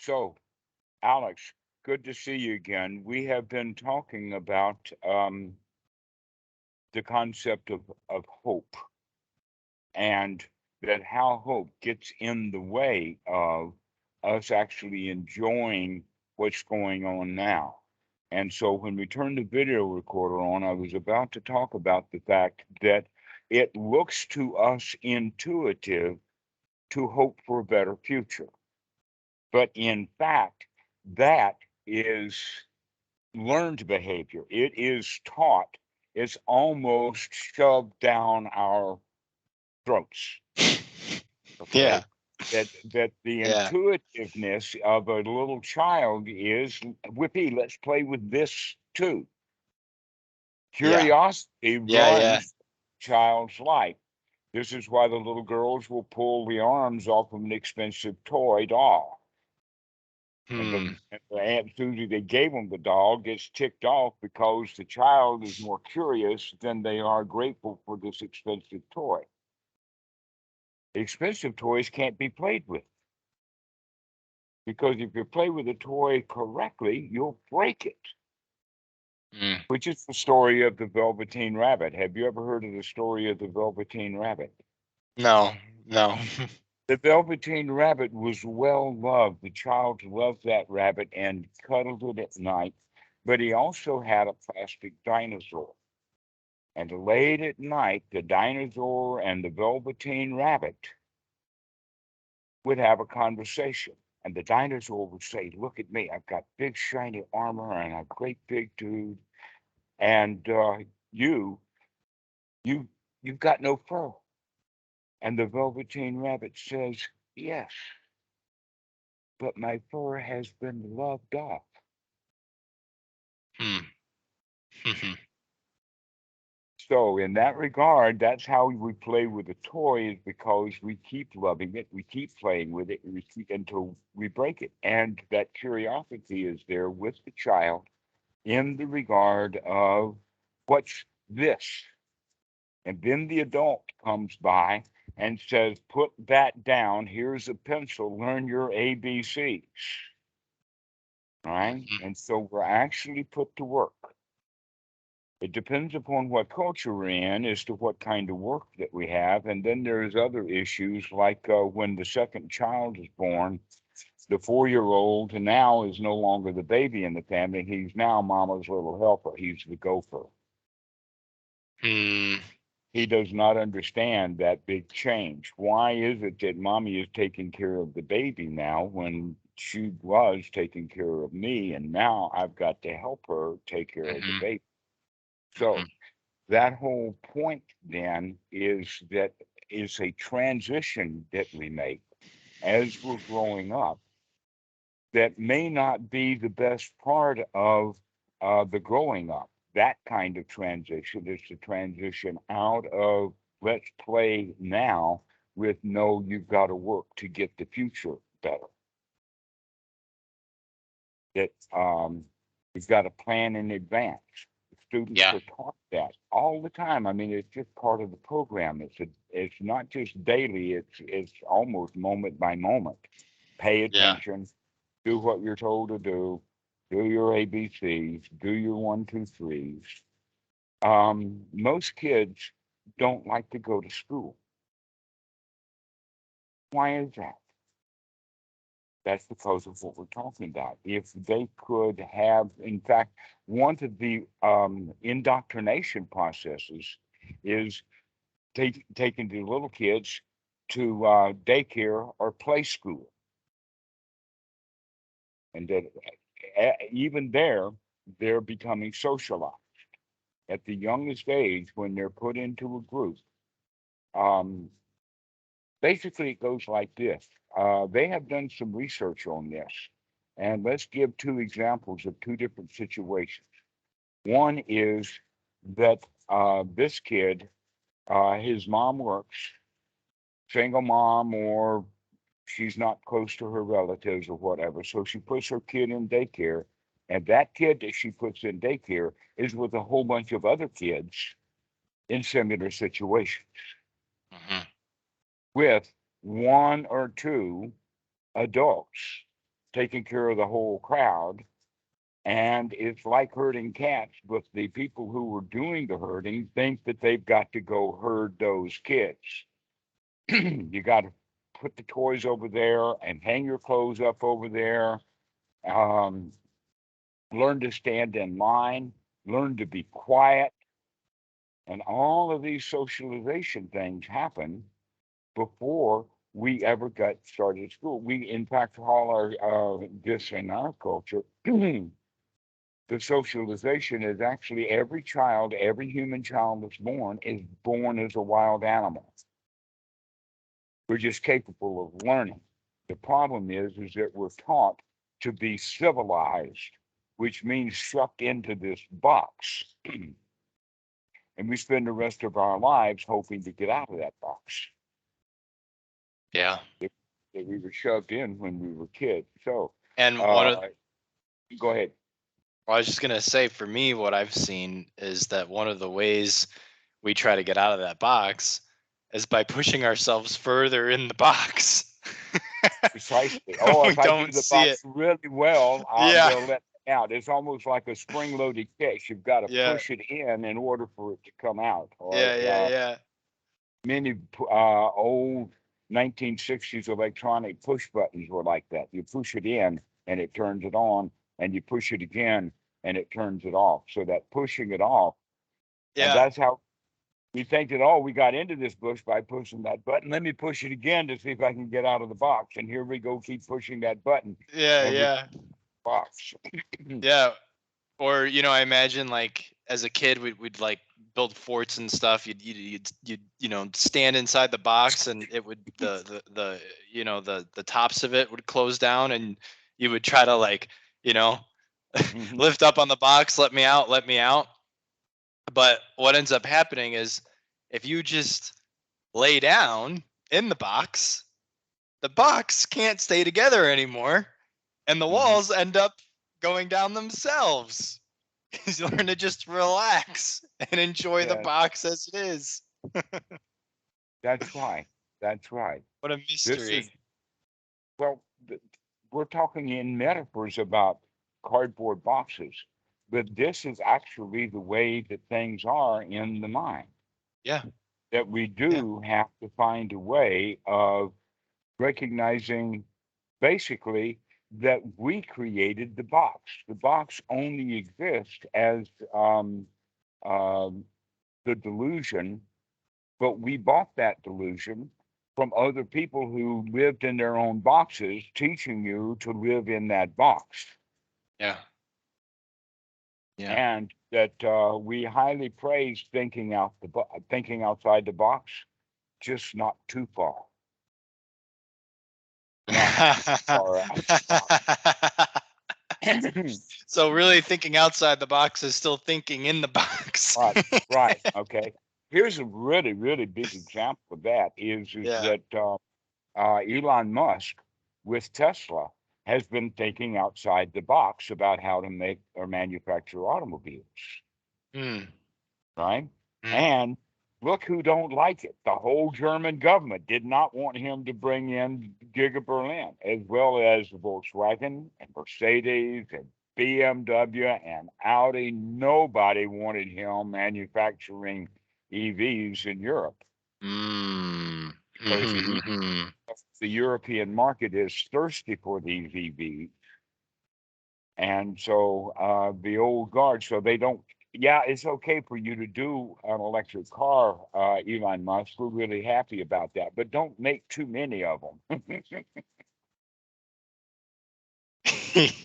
So, Alex, good to see you again. We have been talking about the concept of hope and that how hope gets in the way of us actually enjoying what's going on now. And so when we turned the video recorder on, I was about to talk about the fact that it looks to us intuitive to hope for a better future. But in fact, that is learned behavior. It is taught. It's almost shoved down our throats. Yeah. Okay. That the Yeah. intuitiveness of a little child is, whippy, let's play with this too. Yeah. Curiosity Yeah. Yeah. runs child's life. This is why the little girls will pull the arms off of an expensive toy doll. Hmm. And the Aunt Susie that gave them the doll gets ticked off because the child is more curious than they are grateful for this expensive toy. Expensive toys can't be played with because if you play with a toy correctly, you'll break it, Hmm. which is the story of the Velveteen Rabbit. Have you ever heard of the story of the Velveteen Rabbit? No. No. The Velveteen Rabbit was well loved. The child loved that rabbit and cuddled it at night, but he also had a plastic dinosaur. And late at night, the dinosaur and the Velveteen Rabbit would have a conversation. And the dinosaur would say, "Look at me. I've got big, shiny armor and a great big dude. And you, you, you've got no fur." And the Velveteen Rabbit says, "Yes, but my fur has been loved off." Hmm. So, in that regard, that's how we play with a toy, is because we keep loving it, we keep playing with it, we keep, until we break it. And that curiosity is there with the child in the regard of what's this? And then the adult comes by and says, "Put that down. Here's a pencil. Learn your ABCs." All right. Mhm. And so we're actually put to work. It depends upon what culture we're in as to what kind of work that we have. And then there's other issues like when the second child is born, the 4 year old now is no longer the baby in the family. He's now mama's little helper. He's the gopher. Hmm. He does not understand that big change. Why is it that mommy is taking care of the baby now when she was taking care of me? And now I've got to help her take care of the Mhm. baby. So Mhm. that whole point then is that is a transition that we make as we're growing up that may not be the best part of the growing up. That kind of transition is the transition out of let's play now with no, you've got to work to get the future better. That you've got to plan in advance. Students Yeah. are taught that all the time. I mean, it's just part of the program. It's not just daily. It's almost moment by moment. Pay Yeah. attention, do what you're told to do your ABCs, do your one, two, threes. Most kids don't like to go to school. Why is that? That's because of what we're talking about. If they could have, in fact, one of the indoctrination processes is taking the little kids to daycare or play school. And that even there, they're becoming socialized. At the youngest age, when they're put into a group, um, basically it goes like this. They have done some research on this. And let's give two examples of two different situations. One is that this kid, his mom works, single mom, or she's not close to her relatives or whatever. So she puts her kid in daycare. And that kid that she puts in daycare is with a whole bunch of other kids in similar situations Mhm. with one or two adults taking care of the whole crowd. And it's like herding cats, but the people who are doing the herding think that they've got to go herd those kids. You got to put the toys over there and hang your clothes up over there. Um, Learn to stand in line, learn to be quiet. And all of these socialization things happen before we ever got started at school. We, in fact, all our this in our culture, the socialization is actually every child, every human child that's born is born as a wild animal. We're just capable of learning. The problem is that we're taught to be civilized, which means shoved into this box. And we spend the rest of our lives hoping to get out of that box. Yeah. That we were shoved in when we were kids. So, And go ahead. I was just gonna say, for me, what I've seen is that one of the ways we try to get out of that box is by pushing ourselves further in the box. Precisely. Oh, if I do the box it really well, they'll let me out. It's almost like a spring-loaded catch. You've got to push it in order for it to come out. Or, many old 1960s electronic push buttons were like that. You push it in and it turns it on, and you push it again and it turns it off. So that pushing it off, and that's how we think that, oh, we got into this bush by pushing that button. Let me push it again to see if I can get out of the box. And here we go, keep pushing that button. Box. Yeah. Or, I imagine, like, as a kid, we'd like build forts and stuff. You'd stand inside the box, and it would the tops of it would close down, and you would try to, like, lift up on the box, let me out. But what ends up happening is, if you just lay down in the box can't stay together anymore, and the walls end up going down themselves. Because you learn to just relax and enjoy the box as it is. That's right. That's right. What a mystery. We're talking in metaphors about cardboard boxes, but this is actually the way that things are in the mind. Yeah. That we do have to find a way of recognizing, basically, that we created the box. The box only exists as the delusion, but we bought that delusion from other people who lived in their own boxes, teaching you to live in that box. Yeah. And that we highly praise thinking outside the box, just not too far. So really, thinking outside the box is still thinking in the box. Right. Okay. Here's a really, really big example of that is that Elon Musk with Tesla has been thinking outside the box about how to make or manufacture automobiles. Right? And look who don't like it. The whole German government did not want him to bring in Giga Berlin, as well as Volkswagen and Mercedes and BMW and Audi. Nobody wanted him manufacturing EVs in Europe. Because the European market is thirsty for these EVs. And so the old guard, so they don't, it's okay for you to do an electric car, Elon Musk. We're really happy about that, but don't make too many of them.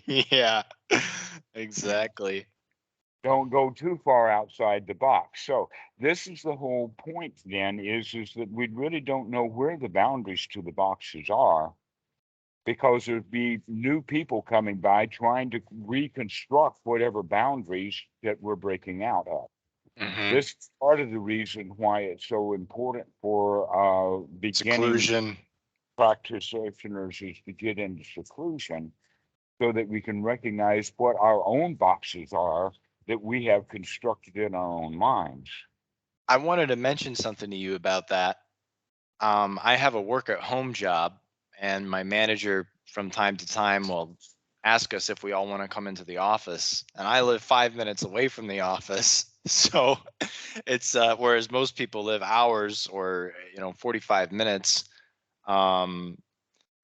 Yeah, exactly. Don't go too far outside the box. So this is the whole point then, is that we really don't know where the boundaries to the boxes are, because there'd be new people coming by trying to reconstruct whatever boundaries that we're breaking out of. This is part of the reason why it's so important for beginning seclusion practitioners is to get into seclusion, so that we can recognize what our own boxes are that we have constructed in our own minds. I wanted to mention something to you about that. I have a work at home job, and my manager from time to time will ask us if we all want to come into the office, and I live 5 minutes away from the office. So it's whereas most people live hours or 45 minutes. um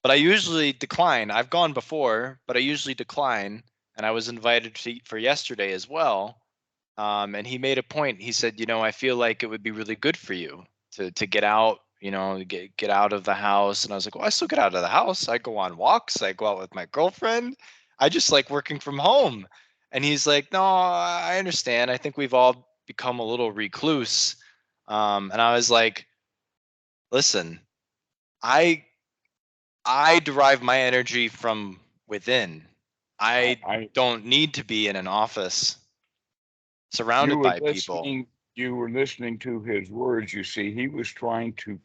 but I usually decline. I've gone before, but I usually decline. And I was invited for yesterday as well. And he made a point. He said, I feel like it would be really good for you to get out, get out of the house. And I was like, well, I still get out of the house. I go on walks. I go out with my girlfriend. I just like working from home. And he's like, no, I understand. I think we've all become a little recluse. And I was like, listen, I I derive my energy from within. I don't need to be in an office you surrounded were by people. listening, you were listening to his words. You see, he was trying to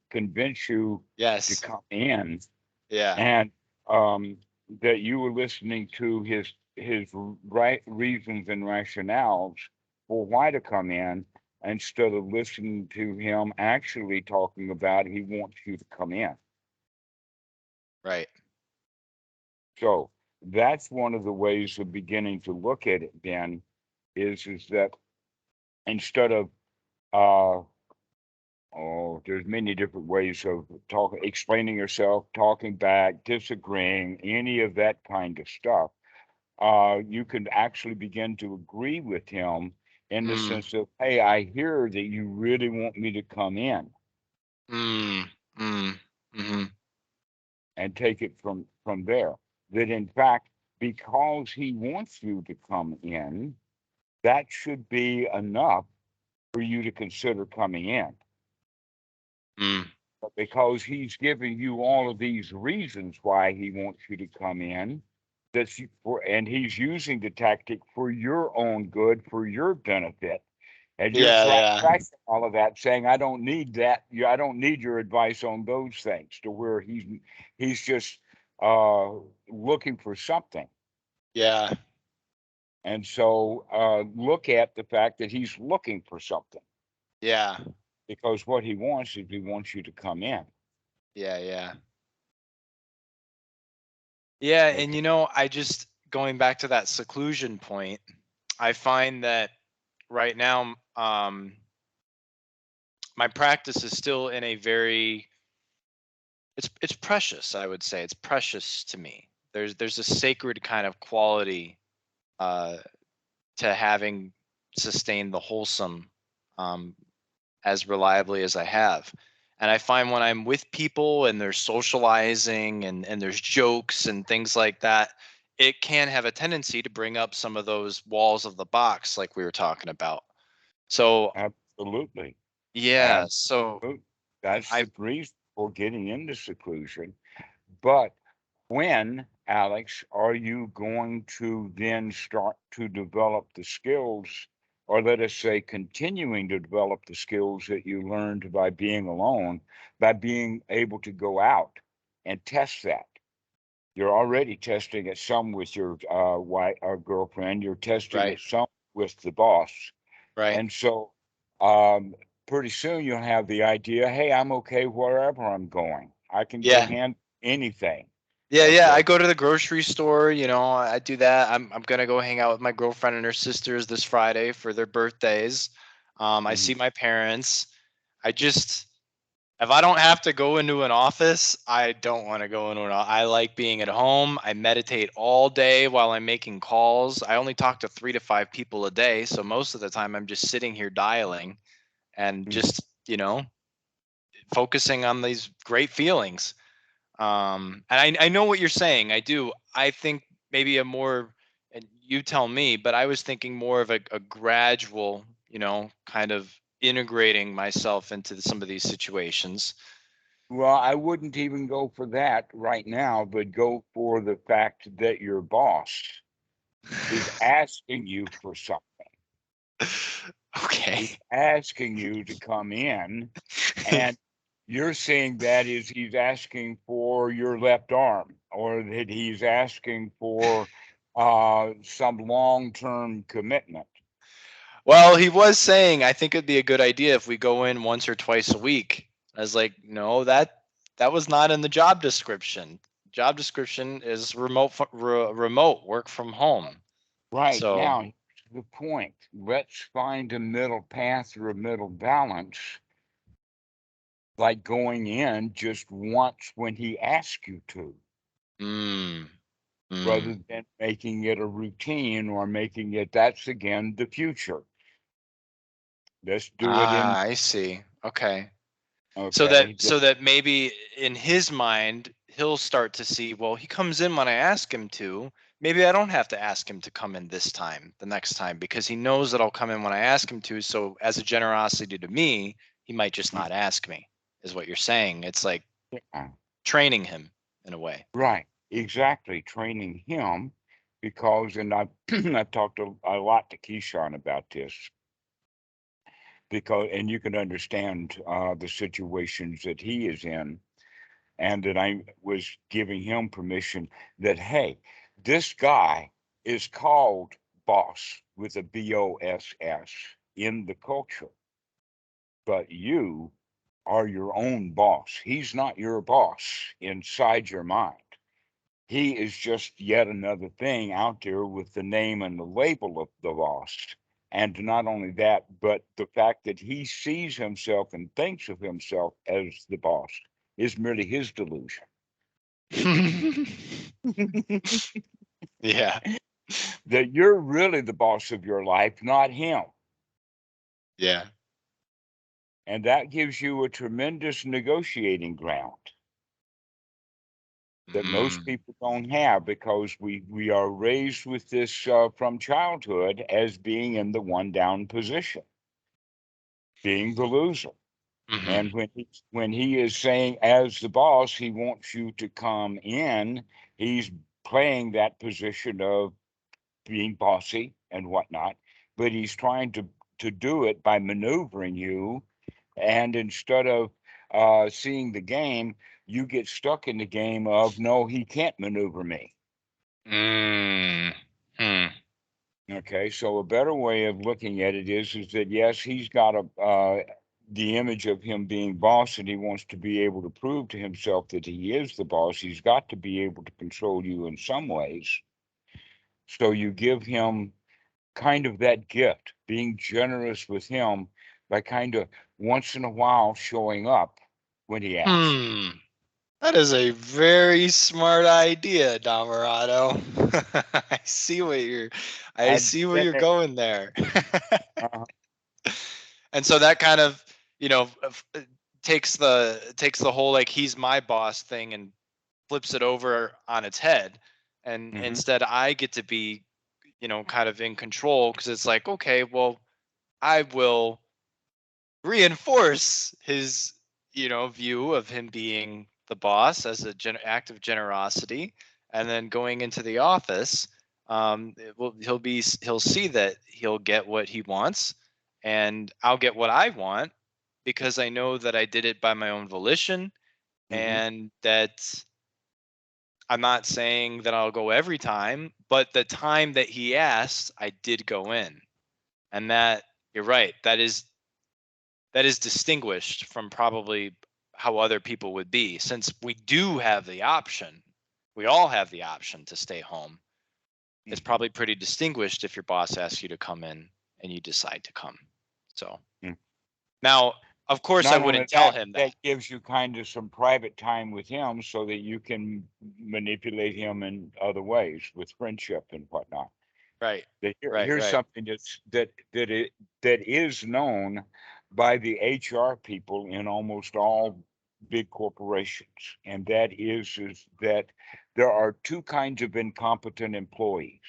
convince you to Yes. come in, Yeah. and that you were listening to his right reasons and rationales for why to come in, instead of listening to him actually talking about he wants you to come in. Right. So that's one of the ways of beginning to look at it, then, is that instead of there's many different ways of talking, explaining yourself, talking back, disagreeing, any of that kind of stuff. You can actually begin to agree with him in the Mm, sense of, hey, I hear that you really want me to come in, mm, mm, mm-hmm. and take it from there. That in fact, because he wants you to come in, that should be enough for you to consider coming in. Mm. But because he's giving you all of these reasons why he wants you to come in, and he's using the tactic for your own good, for your benefit, and you're Yeah, yeah. trashing all of that, saying, "I don't need that. I don't need your advice on those things." To where he's just looking for something, Yeah. and so look at the fact that he's looking for something, Yeah. because what he wants is he wants you to come in. Yeah, yeah. Yeah, and Okay. I just going back to that seclusion point, I find that right now my practice is still in a very it's precious, I would say. It's precious to me. There's a sacred kind of quality uh to having sustained the wholesome um, as reliably as I have. And I find when I'm with people and there's socializing and there's jokes and things like that, it can have a tendency to bring up some of those walls of the box, like we were talking about. So, Absolutely. yeah. So Absolutely. That's I, the reason for getting into seclusion. But when, Alex, are you going to then start to develop the skills, or let us say, continuing to develop the skills that you learned by being alone, by being able to go out and test that? You're already testing it some with your wife or girlfriend. You're testing right, it some with the boss. right. And so um, pretty soon you'll have the idea, hey, I'm okay wherever I'm going. I can go Yeah. handle anything. Yeah, yeah. I Okay. go to the grocery store, I do that. I'm gonna go hang out with my girlfriend and her sisters this Friday for their birthdays. I Mhm. see my parents. I just if I don't have to go into an office, I don't want to go into I like being at home. I meditate all day while I'm making calls. I only talk to 3 to 5 people a day, so most of the time I'm just sitting here dialing and Mhm. just, focusing on these great feelings. And I know what you're saying. I do. I think maybe a more, and you tell me, but I was thinking more of a gradual, kind of integrating myself into some of these situations. Well, I wouldn't even go for that right now, but go for the fact that your boss is asking you for something. He's Okay. asking you to come in, and you're saying that is he's asking for your left arm, or that he's asking for some long-term commitment. Well, he was saying, I think it'd be a good idea if we go in once or twice a week. I was like, no, That was not in the job description. Job description is remote work from home. Right. So Now, here's the point. Let's find a middle path or a middle balance, like going in just once when he asks you to, rather than making it a routine or making it, that's again the future. Let's do it in, I see. Okay. okay. So that maybe in his mind he'll start to see, well, he comes in when I ask him to. Maybe I don't have to ask him to come in this time, the next time, because he knows that I'll come in when I ask him to. So as a generosity to me, he might just not ask me, is what you're saying. It's like Yeah, training him in a way. right. Exactly. Training him because, and I've, I've talked a lot to Keyshawn about this, because, and you can understand the situations that he is in, and that I was giving him permission that, hey, this guy is called boss with a BOSS in the culture, but you are your own boss. He's not your boss inside your mind. He is just yet another thing out there with the name and the label of the boss. And not only that, but the fact that he sees himself and thinks of himself as the boss is merely his delusion. Yeah. That you're really the boss of your life, not him. Yeah. And that gives you a tremendous negotiating ground that most people don't have, because we are raised with this from childhood as being in the one down position, being the loser. And when he is saying as the boss, he wants you to come in, he's playing that position of being bossy and whatnot, but he's trying to do it by maneuvering you. And instead of seeing the game, you get stuck in the game of, no, he can't maneuver me. Okay, so a better way of looking at it is that yes, he's got the image of him being boss, and he wants to be able to prove to himself that he is the boss. He's got to be able to control you in some ways. So you give him kind of that gift, being generous with him by kind of once in a while showing up when he asks. That is a very smart idea, Dhammarato. I see where Been you're there. going there. Uh, And so that kind of, takes the whole like he's my boss thing and flips it over on its head. And mhm, instead I get to be, kind of in control, because it's like, okay, well, I will reinforce his view of him being the boss as a act of generosity, and then going into the office, he'll see that he'll get what he wants, and I'll get what I want, because I know that I did it by my own volition, mhm. and that I'm not saying that I'll go every time, but the time that he asked, I did go in. And that, you're right, that is distinguished from probably how other people would be, since we do have the option, we all have the option to stay home. It's Mhm. probably pretty distinguished if your boss asks you to come in and you decide to come. So Mm. now, of course I Not only wouldn't tell that, him that that. gives you kind of some private time with him so that you can manipulate him in other ways with friendship and whatnot. Right, right, Here's right. something that is known by the HR people in almost all big corporations, and that is that there are two kinds of incompetent employees.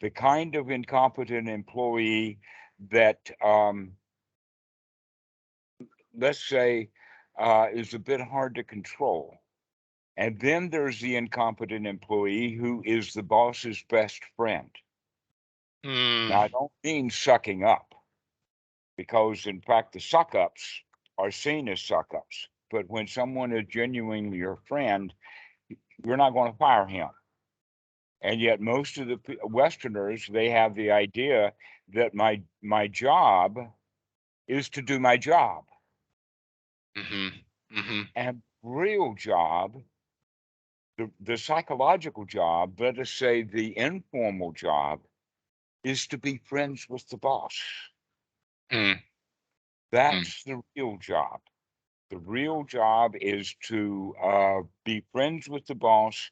The kind of incompetent employee that let's say is a bit hard to control. And then there's the incompetent employee who is the boss's best friend. Now, I don't mean sucking up, because in fact, the suck ups are seen as suck ups. But when someone is genuinely your friend, you're not going to fire him. And yet, most of the Westerners, they have the idea that my job is to do my job. Hmm. Mm-hmm. And real job, the psychological job, let us say the informal job, is to be friends with the boss. Mm-hmm. That's the real job. The real job is to be friends with the boss,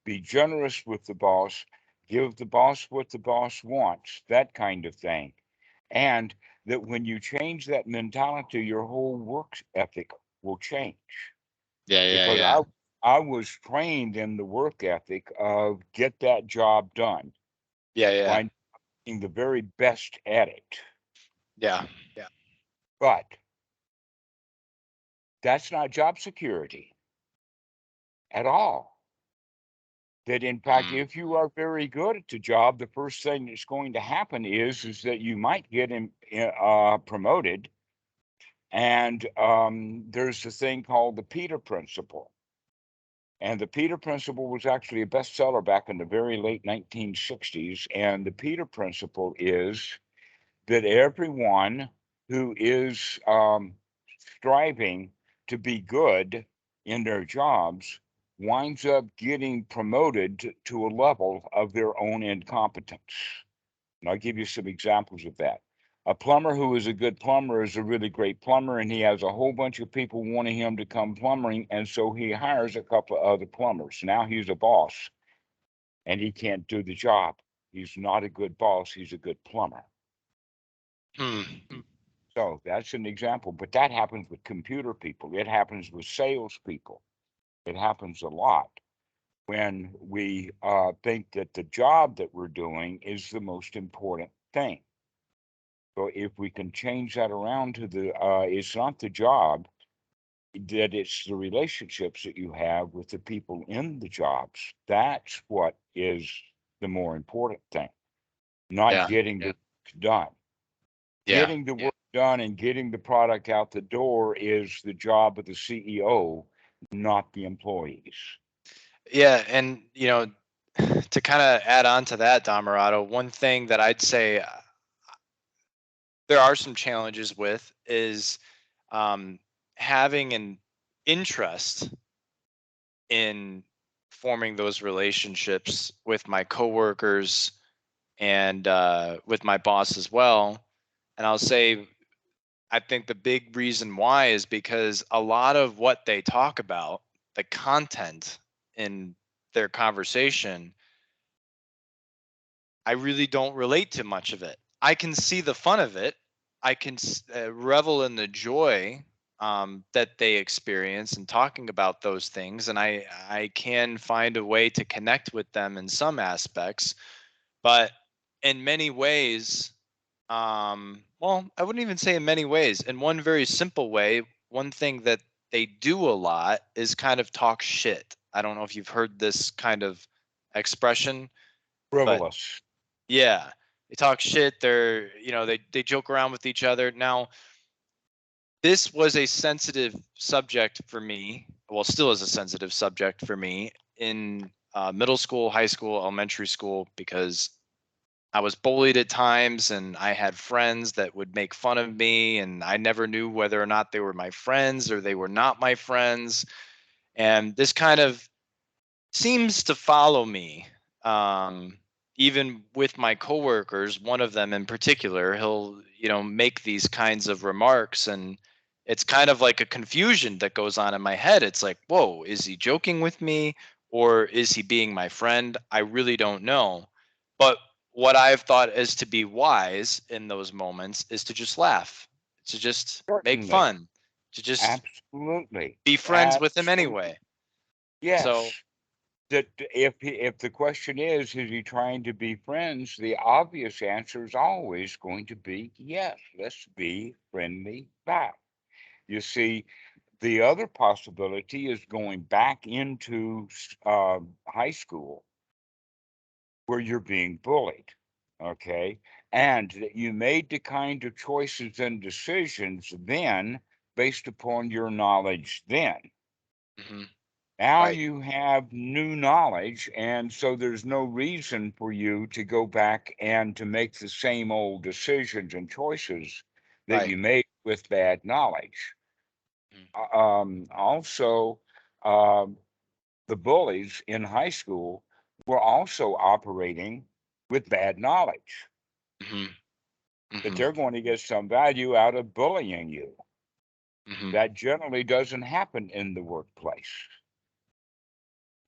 be generous with the boss, give the boss what the boss wants, that kind of thing. And that when you change that mentality, your whole work ethic will change. Yeah, yeah, Because yeah. I was trained in the work ethic of get that job done Yeah, yeah. by being the very best at it. Yeah. Yeah. But that's not job security at all. That in fact, Mm. if you are very good at the job, the first thing that's going to happen is that you might get promoted. And there's a thing called the Peter Principle. And the Peter Principle was actually a bestseller back in the very late 1960s. And the Peter Principle is that everyone who is striving to be good in their jobs winds up getting promoted to a level of their own incompetence. And I'll give you some examples of that. A plumber who is a good plumber is a really great plumber, and he has a whole bunch of people wanting him to come plumbing, and so he hires a couple of other plumbers. Now he's a boss, and he can't do the job. He's not a good boss, he's a good plumber. Mm. So that's an example, but that happens with computer people. It happens with salespeople. It happens a lot when we think that the job that we're doing is the most important thing. So if we can change that around to it's not the job, that it's the relationships that you have with the people in the jobs. That's what is the more important thing, not Yeah. getting the work done. Yeah. Getting the work done and getting the product out the door is the job of the CEO, not the employees. Yeah. And, to kind of add on to that, Dhammarato, one thing that I'd say there are some challenges with is um, having an interest in forming those relationships with my coworkers and with my boss as well. And I'll say, I think the big reason why is because a lot of what they talk about, the content in their conversation, I really don't relate to much of it. I can see the fun of it. I can revel in the joy that they experience in talking about those things, and I can find a way to connect with them in some aspects. But in many ways, well, I wouldn't even say in many ways. In one very simple way, one thing that they do a lot is kind of talk shit. I don't know if you've heard this kind of expression, but Frivolous. yeah, they talk shit. They joke around with each other. Now, this was a sensitive subject for me. Well, still is a sensitive subject for me in middle school, high school, elementary school, because I was bullied at times and I had friends that would make fun of me, and I never knew whether or not they were my friends or they were not my friends. And this kind of seems to follow me. Even with my coworkers, one of them in particular, he'll, make these kinds of remarks, and it's kind of like a confusion that goes on in my head. It's like, whoa, is he joking with me or is he being my friend? I really don't know. But what I've thought is to be wise in those moments is to just laugh, to just make Certainly. fun, to just Absolutely. be friends with him Absolutely. anyway. So, Yes. That if the question is he trying to be friends, the obvious answer is always going to be yes, let's be friendly back. You see, the other possibility is going back into high school where you're being bullied, okay? And that you made the kind of choices and decisions then based upon your knowledge then. mhm, Now right, you have new knowledge, and so there's no reason for you to go back and to make the same old decisions and choices that right. you made with bad knowledge. Also, um, the bullies in high school were also operating with bad knowledge Mm-hmm. that Mm-hmm. they're going to get some value out of bullying you. Mm-hmm. That generally doesn't happen in the workplace.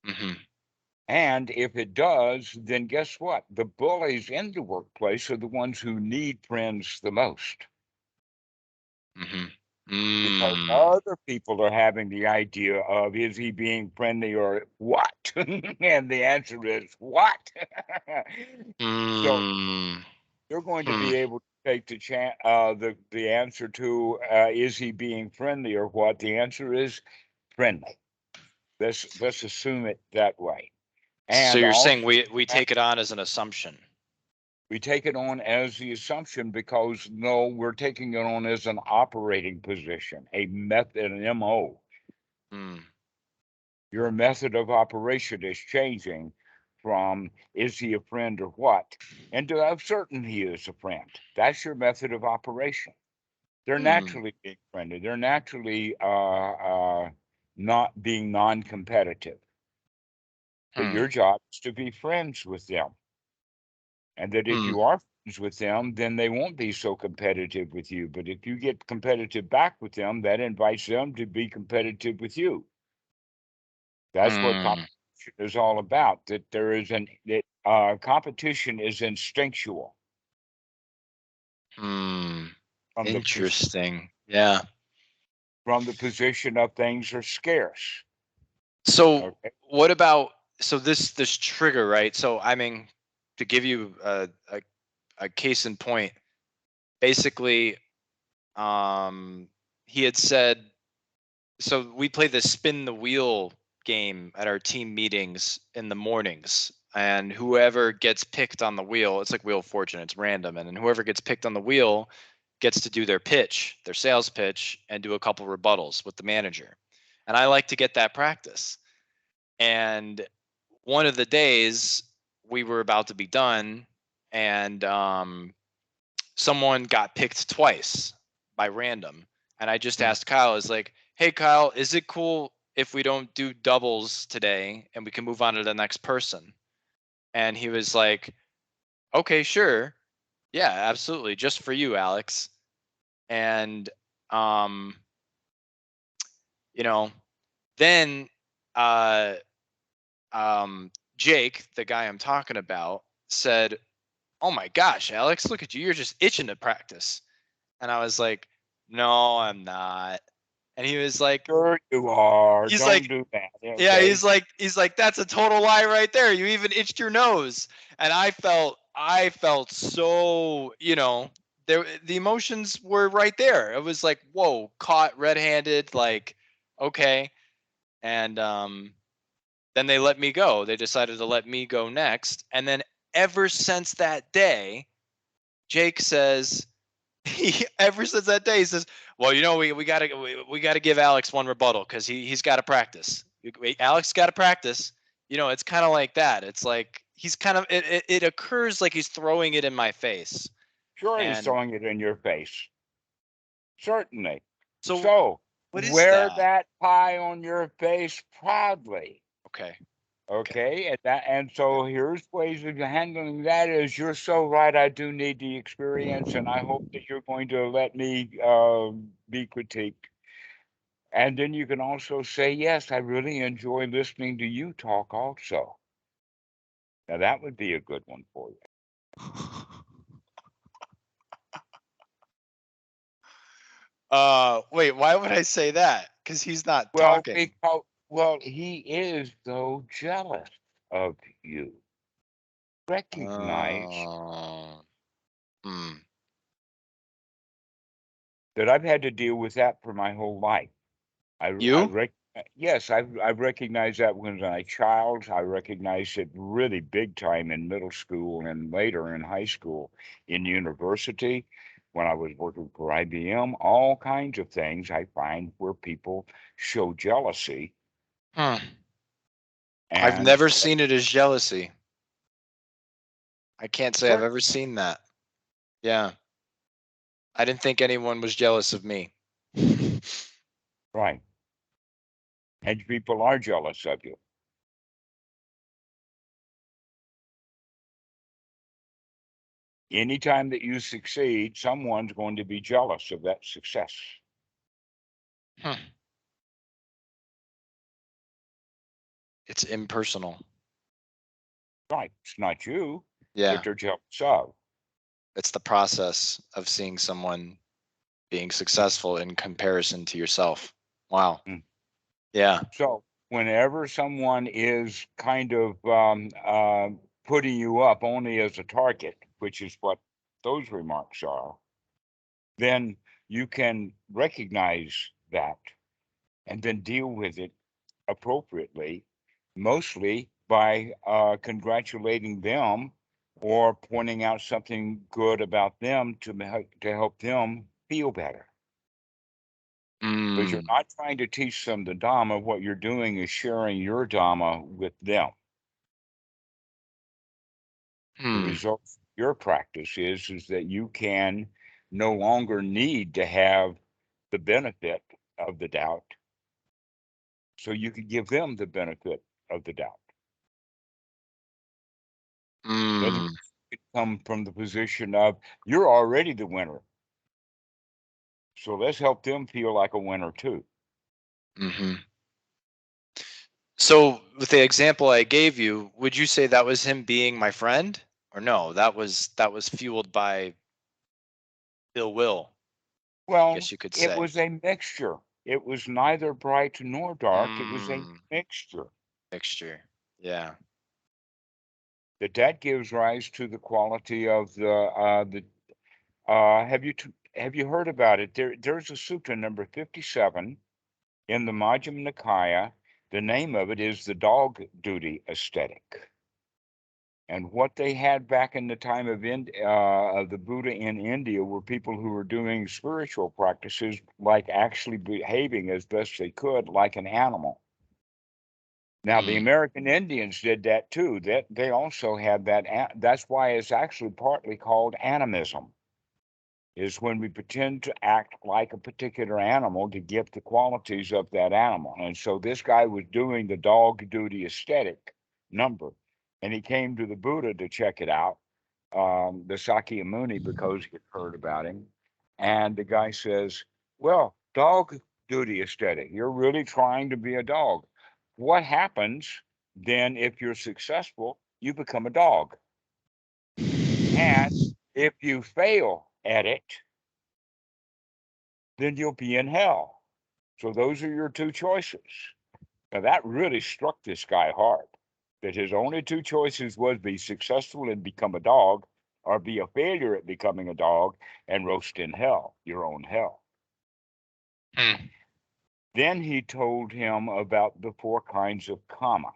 Mm-hmm. And if it does, then guess what? The bullies in the workplace are the ones who need friends the most Mm-hmm. because Mm. other people are having the idea of, is he being friendly or what? And the answer is what? So Mm. you're going to Hmm. be able to take the answer to, is he being friendly or what? The answer is friendly. Let's assume it that way. So And you're saying also, we take it on as an assumption. we take it on as the assumption because no, we're taking it on as an operating position, a method, an MO. Mm. Your method of operation is changing from is he a friend or what, and to have certain he is a friend. That's your method of operation. They're Mm. naturally being friendly. They're naturally not being non-competitive. But Hmm. your job is to be friends with them. And that if Hmm. you are friends with them, then they won't be so competitive with you. But if you get competitive back with them, that invites them to be competitive with you. That's what Hmm. competition is all about. That there is competition is instinctual Hmm. from the Interesting. Yeah. from the position of things are scarce. So Okay. what about this trigger, right? So I mean, to give you a case in point, basically, um, he had said, so we play the spin the wheel game at our team meetings in the mornings, and whoever gets picked on the wheel, it's like Wheel of Fortune, it's random, and then whoever gets picked on the wheel gets to do their pitch, their sales pitch, and do a couple rebuttals with the manager. And I like to get that practice. And one of the days we were about to be done, and someone got picked twice by random. And I just Hmm. asked Kyle, is like, hey, Kyle, is it cool if we don't do doubles today and we can move on to the next person? And he was like, okay, sure. Yeah, absolutely. Just for you, Alex. And, um, you know, then uh, Jake, the guy I'm talking about, said, oh my gosh, Alex, look at you. You're just itching to practice. And I was like, no, I'm not. And he was like, Sure you are. he's Don't like, do that. yeah, Okay. he's like, that's a total lie right there. You even itched your nose. And I felt so, the emotions were right there. It was like, whoa, caught red-handed, like, okay. And then they let me go. They decided to let me go next. And then ever since that day, Jake says, ever since that day, he says, well, we gotta give Alex one rebuttal because he's got to practice. Alex got to practice. It's kind of like that. It's like he's kind of it occurs like he's throwing it in my face. Sure he's And throwing it in your face. Certainly. so So what is wear that? that pie on your face proudly. Okay. Okay. Okay, and so here's ways of handling that is you're so right. I do need the experience, and I hope that you're going to let me be critiqued. And then you can also say, yes, I really enjoy listening to you talk also. Now that would be a good one for you. Wait, why would I say that? Because he's not Well, talking. because he is though jealous of you. Recognize Oh. Hmm. that I've had to deal with that for my whole life. You? Yes, I've recognized that when I was a child. I recognized it really big time in middle school and later in high school, in university, when I was working for IBM. All kinds of things I find where people show jealousy, Hmm. I've and never seen it as jealousy. I can't say I've certain ever seen that. Yeah. I didn't think anyone was jealous of me. Right. And people are jealous of you. Anytime that you succeed, someone's going to be jealous of that success. It's impersonal. Right. It's not you Yeah. that they're jealous of. It's the process of seeing someone being successful in comparison to yourself. Wow. Mm. Yeah. So whenever someone is kind of putting you up only as a target, which is what those remarks are, then you can recognize that and then deal with it appropriately, mostly by congratulating them or pointing out something good about them to help them feel better. Because you're not trying to teach them the Dhamma. What you're doing is sharing your Dhamma with them. The result of your practice is that you can no longer need to have the benefit of the doubt. So you can give them the benefit of the doubt. In other words, it come from the position of you're already the winner. So let's help them feel like a winner too. So with the example I gave you, would you say that was him being my friend? Or no, that was fueled by ill will, I Well, guess you could it say. was a mixture. It was neither bright nor dark. It was a Mm, mixture. mixture. Yeah. That gives rise to the quality of the have you heard about it? There's a sutta number 57 in the Majjhima Nikāya. The name of it is the dog duty aesthetic. And what they had back in the time of the Buddha in India were people who were doing spiritual practices, like actually behaving as best they could like an animal. Now, the American Indians did that too. That they also had that. That's why it's actually partly called animism, is when we pretend to act like a particular animal to get the qualities of that animal. And so this guy was doing the dog duty aesthetic number, and he came to the Buddha to check it out, the Sakyamuni, because he had heard about him. And the guy says, well, dog duty aesthetic, you're really trying to be a dog. What happens then if you're successful? You become a dog. And if you fail at it, then you'll be in hell. So those are your two choices. Now that really struck this guy hard, that his only two choices was be successful and become a dog, or be a failure at becoming a dog and roast in hell, your own hell. Then he told him about the four kinds of karma.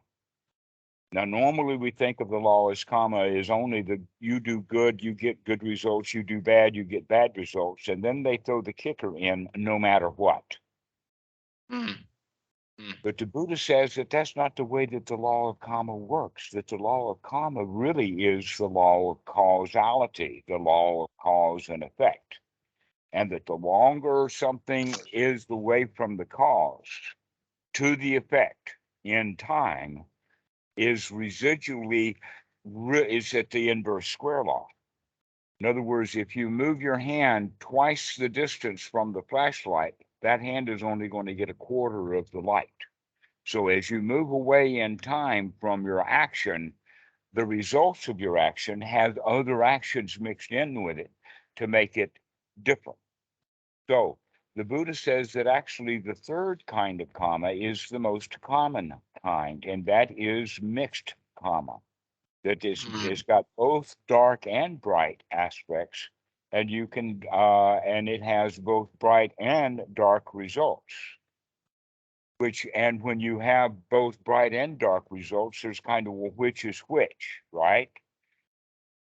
Now, normally we think of the law as karma is only the you do good, you get good results, you do bad, you get bad results. And then they throw the kicker in no matter what. But the Buddha says that that's not the way that the law of karma works, that the law of karma really is the law of causality, the law of cause and effect. And that the longer something is away from the cause to the effect in time is residually, is at the inverse square law. In other words, if you move your hand twice the distance from the flashlight, that hand is only going to get a quarter of the light. So as you move away in time from your action, the results of your action have other actions mixed in with it to make it different. So the Buddha says that actually the third kind of karma is the most common kind, and that is mixed karma. That is, it's got both dark and bright aspects, and you can, and it has both bright and dark results. And when you have both bright and dark results, there's kind of, well, which is which, right?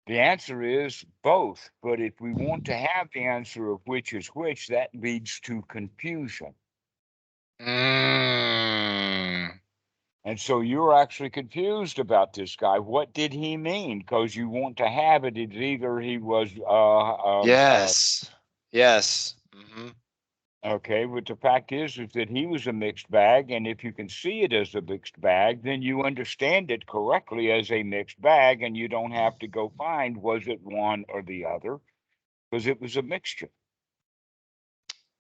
The answer is both. But if we want to have the answer of which is which, that leads to confusion. And so you're actually confused about this guy. What did he mean? Because you want to have it. It's either he was Yes. Okay, but the fact is that he was a mixed bag, and if you can see it as a mixed bag, then you understand it correctly as a mixed bag, and you don't have to go find was it one or the other, because it was a mixture.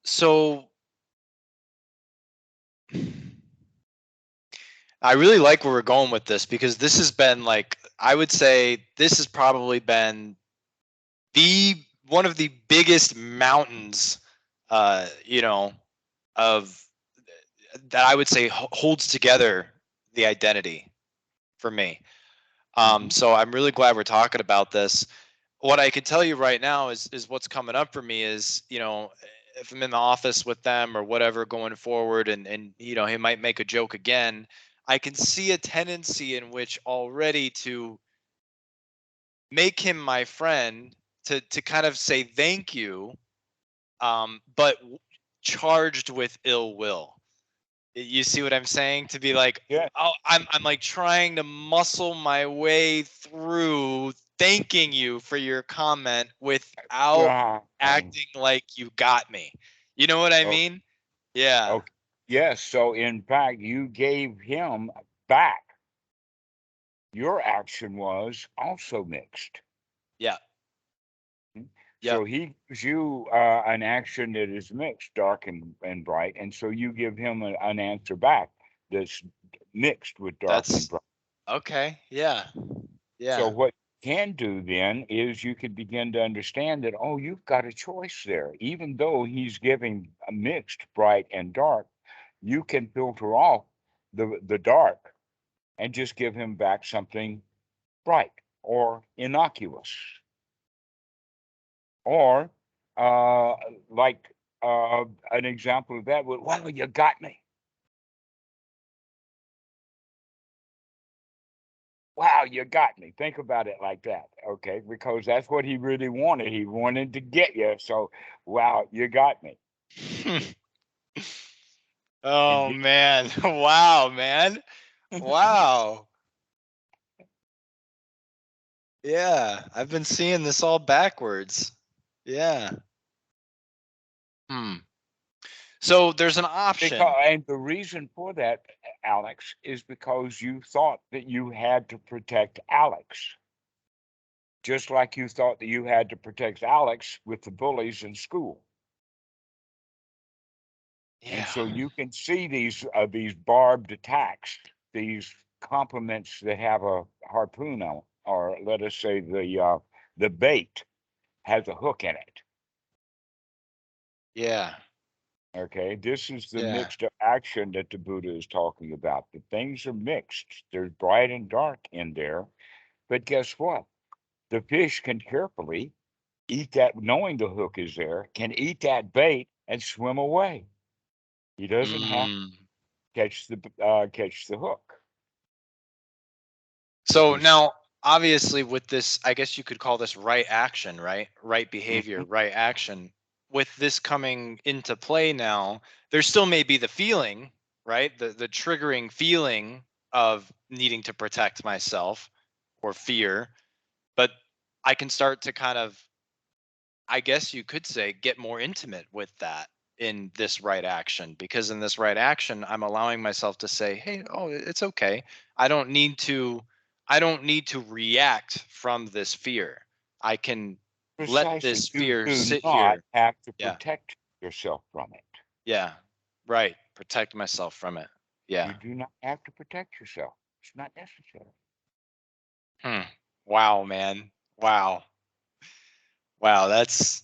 So I really like where we're going with this, because this has been, like, I would say this has probably been the one of the biggest mountains, you know, of that I would say holds together the identity for me. Mhm. So I'm really glad we're talking about this. What I can tell you right now is what's coming up for me is, if I'm in the office with them or whatever going forward, and he might make a joke again, I can see a tendency in which already to make him my friend, to kind of say thank you, but charged with ill will. You see what I'm saying? To be like, Yeah. oh, I'm like trying to muscle my way through thanking you for your comment without Uh, um, acting like you got me. You know what I oh, mean? Yeah. okay. Yes. So in fact, you gave him back. Your action was also mixed. Yeah. Yep. So he gives you an action that is mixed, dark and bright, and so you give him an answer back that's mixed with dark and That's bright. okay. Yeah. So Yeah. what you can do then is you could begin to understand that, oh, you've got a choice there. Even though he's giving a mixed, bright and dark, you can filter off the dark and just give him back something bright or innocuous. Or uh, like an example of that would, wow, you got me. Wow, you got me. Think about it like that, okay? Because that's what he really wanted. He wanted to get you. So, wow, you got me. And Oh man. Wow, man. Wow. Yeah. I've been seeing this all backwards. Yeah. Hmm. So there's an option. and the reason for that, Alex, is because you thought that you had to protect Alex, just like you thought that you had to protect Alex with the bullies in school. And Yeah. so you can see these barbed attacks, these compliments that have a harpoon on, or let us say the bait has a hook in it. Yeah. Okay, this is the Yeah. mixed action that the Buddha is talking about. The things are mixed. There's bright and dark in there. But guess what? The fish can carefully eat that, knowing the hook is there, can eat that bait and swim away. He doesn't have to Mm. catch the hook. So He's now, obviously, with this, I guess you could call this right action, right? Right behavior, Mhm. right action. With this coming into play now, there still may be the feeling, right? The triggering feeling of needing to protect myself or fear, but I can start to kind of, I guess you could say, get more intimate with that in this right action, because in this right action I'm allowing myself to say, hey, oh, it's okay. I don't need to I don't need to react from this fear. I can let precisely. this You fear do sit not here. have to Yeah. protect yourself from it. Yeah. Right. Protect myself from it. You Yeah. do not have to protect yourself. It's not necessary. Hmm. Wow, man. Wow. Wow, that's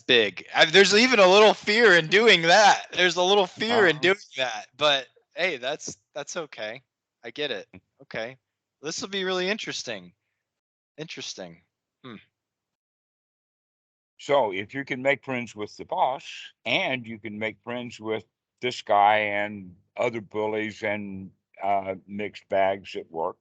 big. There's even a little fear in doing that. There's a little fear in Uh, doing that. But hey, that's okay. I get it. Okay. This will be really interesting. Interesting. Hmm. so if you can make friends with the boss and you can make friends with this guy and other bullies and mixed bags at work,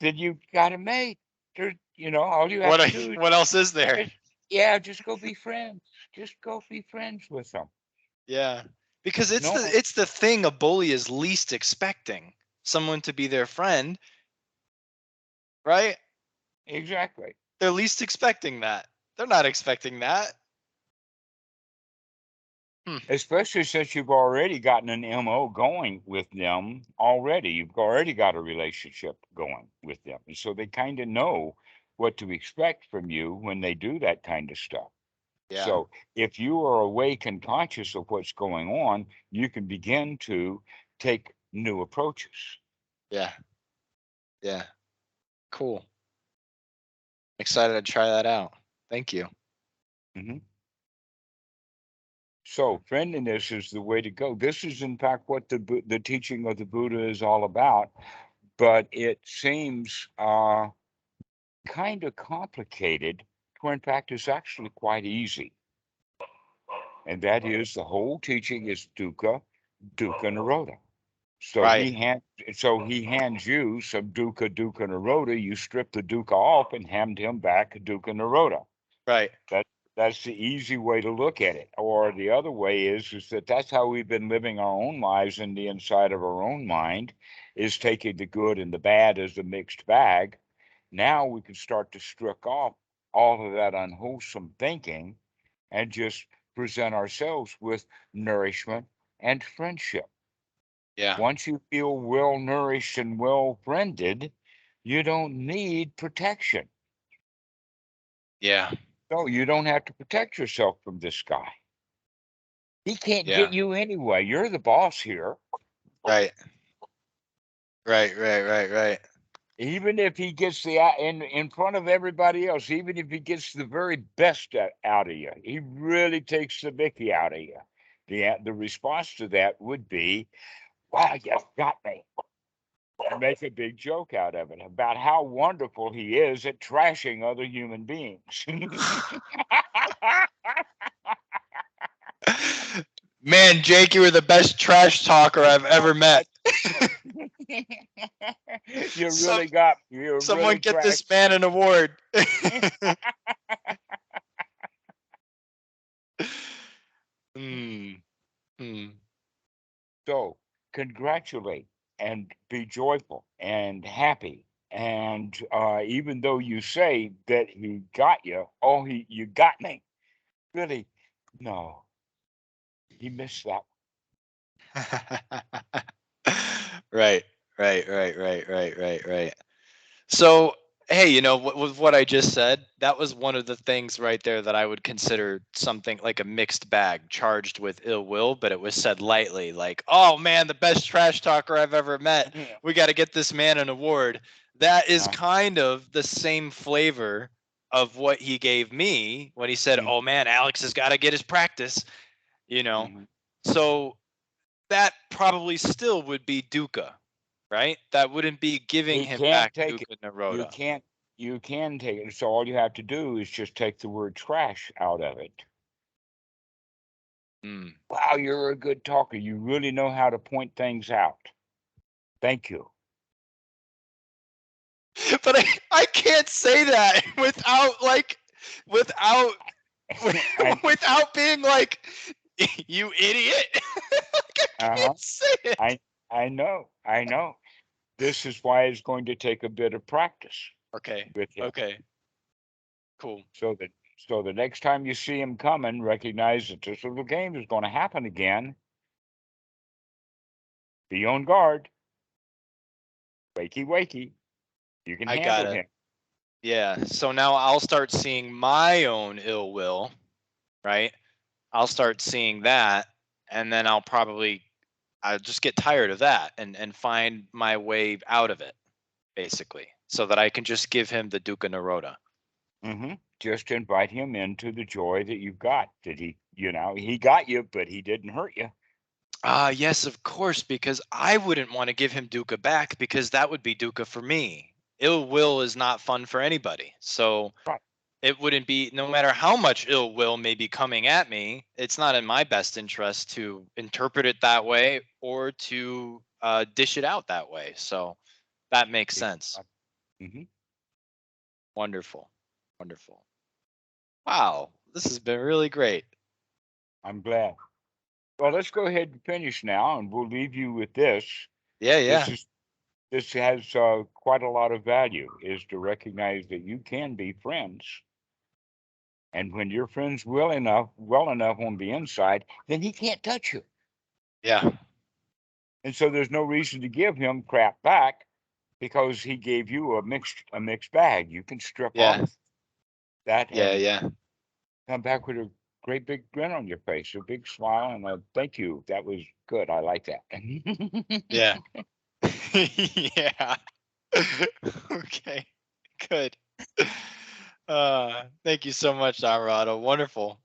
then you got a mate. All you have What to do is what else is there? just, yeah, just go be friends. Just go be friends with them. Yeah. Because it's No, the thing a bully is least expecting. Someone to be their friend, right? exactly. They're least expecting that. They're not expecting that. Especially since you've already gotten an MO going with them already. You've already got a relationship going with them. And so they kind of know what to expect from you when they do that kind of stuff. Yeah. So if you are awake and conscious of what's going on, you can begin to take new approaches. Yeah. Yeah. Cool. Excited to try that out. Thank you. Mhm. So friendliness is the way to go. This is, in fact, what the teaching of the Buddha is all about. But it seems kind of complicated, where in fact it's actually quite easy. And that is, the whole teaching is dukkha-nirodha. So Right. he hands you some dukkha-nirodha. You strip the dukkha off and hand him back dukkha-nirodha. Right. That's the easy way to look at it. Or the other way is that that's how we've been living our own lives in the inside of our own mind, is taking the good and the bad as a mixed bag. Now we can start to strip off all of that unwholesome thinking and just present ourselves with nourishment and friendship. Yeah. Once you feel well nourished and well friended, you don't need protection. Yeah. No, you don't have to protect yourself from this guy. He can't Yeah. get you anyway. You're the boss here. Right. Right. Right. Right. Right. Even if he gets in front of everybody else, even if he gets the very best out of you, he really takes the mickey out of you. The response to that would be, "Wow, you got me." And make a big joke out of it about how wonderful he is at trashing other human beings. Man, Jake, you were the best trash talker I've ever met. You Some really got me. You're someone really get trash. this man an award. Hmm. Hmm. So congratulate and be joyful and happy. And even though you say that he got you, oh, you got me. Really, no, he missed that. Right. Right. Right. Right. Right. Right. Right. So, hey, with what I just said, that was one of the things right there that I would consider something like a mixed bag, charged with ill will, but it was said lightly, like, "Oh man, the best trash talker I've ever met. We got to get this man an award." That is kind of the same flavor of what he gave me when he said, "Oh man, Alex has got to get his practice," you know. Mhm. So that probably still would be dukkha, right? That wouldn't be giving He him can't back take it. dukkha You nirodha. can't. You can take it. So all you have to do is just take the word trash out of it. Mm. Wow, you're a good talker. You really know how to point things out. Thank you. But I can't say that without I without being like, you idiot. Like, I uh-huh. can't say it. I know. I know. This is why it's going to take a bit of practice Okay. with him. Okay. Cool. So the next time you see him coming, recognize that this little game is going to happen again. Be on guard. Wakey, wakey. You can I got handle it. him. Yeah. So now I'll start seeing my own ill will, right? I'll start seeing that, and then I'll just get tired of that and find my way out of it, basically, so that I can just give him the dukkha nirodha. Just invite him into the joy that you've got. That he got you, but he didn't hurt you. Yes, of course, because I wouldn't want to give him dukkha back because that would be dukkha for me. Ill will is not fun for anybody. So Right. it wouldn't be, no matter how much ill will may be coming at me, it's not in my best interest to interpret it that way or to dish it out that way. So that makes sense. Mm-hmm. Wonderful. Wonderful. Wow. This has been really great. I'm glad. Well, let's go ahead and finish now, and we'll leave you with this. Yeah, This yeah. is this has quite a lot of value. Is to recognize that you can be friends And when your friend's well enough on the inside, then he can't touch you. Yeah. And so there's no reason to give him crap back because he gave you a mixed bag. You can strip Yeah. off that Yeah. and Yeah. come back with a great big grin on your face, a big smile, and a thank you. That was good. I like that. Yeah. Yeah. Okay. Good. Thank you so much, Dhammarato. Wonderful.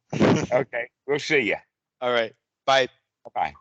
Okay, we'll see you. All right. Bye. Bye.